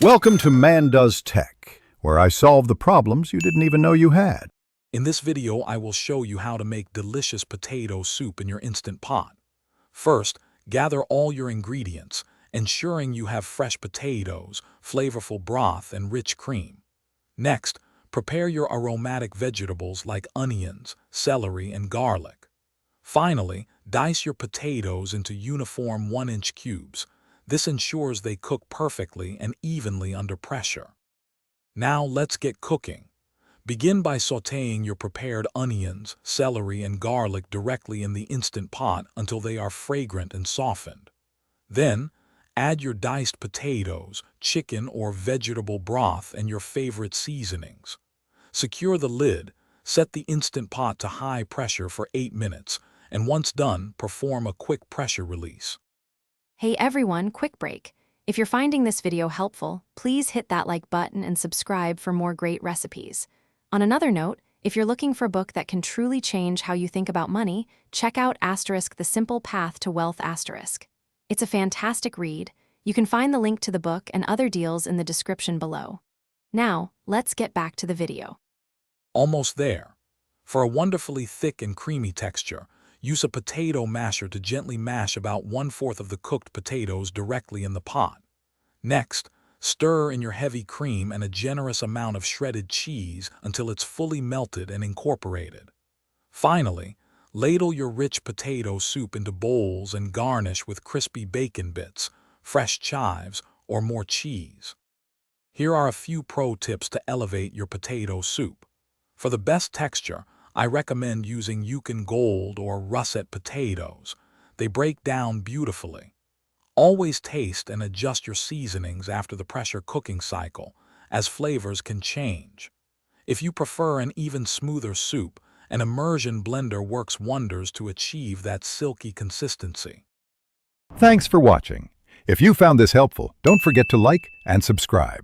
Welcome to Man Does Tech, where I solve the problems you didn't even know you had. In this video, I will show you how to make delicious potato soup in your Instant Pot. First, gather all your ingredients, ensuring you have fresh potatoes, flavorful broth, and rich cream. Next, prepare your aromatic vegetables like onions, celery, and garlic. Finally, dice your potatoes into uniform 1-inch cubes. This ensures they cook perfectly and evenly under pressure. Now let's get cooking. Begin by sautéing your prepared onions, celery, and garlic directly in the Instant Pot until they are fragrant and softened. Then, add your diced potatoes, chicken or vegetable broth, and your favorite seasonings. Secure the lid, set the Instant Pot to high pressure for 8 minutes, and once done, perform a quick pressure release. Hey everyone, quick break. If you're finding this video helpful, please hit that like button and subscribe for more great recipes. On another note, if you're looking for a book that can truly change how you think about money, check out The Simple Path to Wealth. It's a fantastic read. You can find the link to the book and other deals in the description below. Now, let's get back to the video. Almost there. For a wonderfully thick and creamy texture, use a potato masher to gently mash about 1/4 of the cooked potatoes directly in the pot. Next, stir in your heavy cream and a generous amount of shredded cheese until it's fully melted and incorporated. Finally, ladle your rich potato soup into bowls and garnish with crispy bacon bits, fresh chives, or more cheese. Here are a few pro tips to elevate your potato soup. For the best texture, I recommend using Yukon Gold or russet potatoes. They break down beautifully. Always taste and adjust your seasonings after the pressure cooking cycle, as flavors can change. If you prefer an even smoother soup, an immersion blender works wonders to achieve that silky consistency. Thanks for watching. If you found this helpful, don't forget to like and subscribe.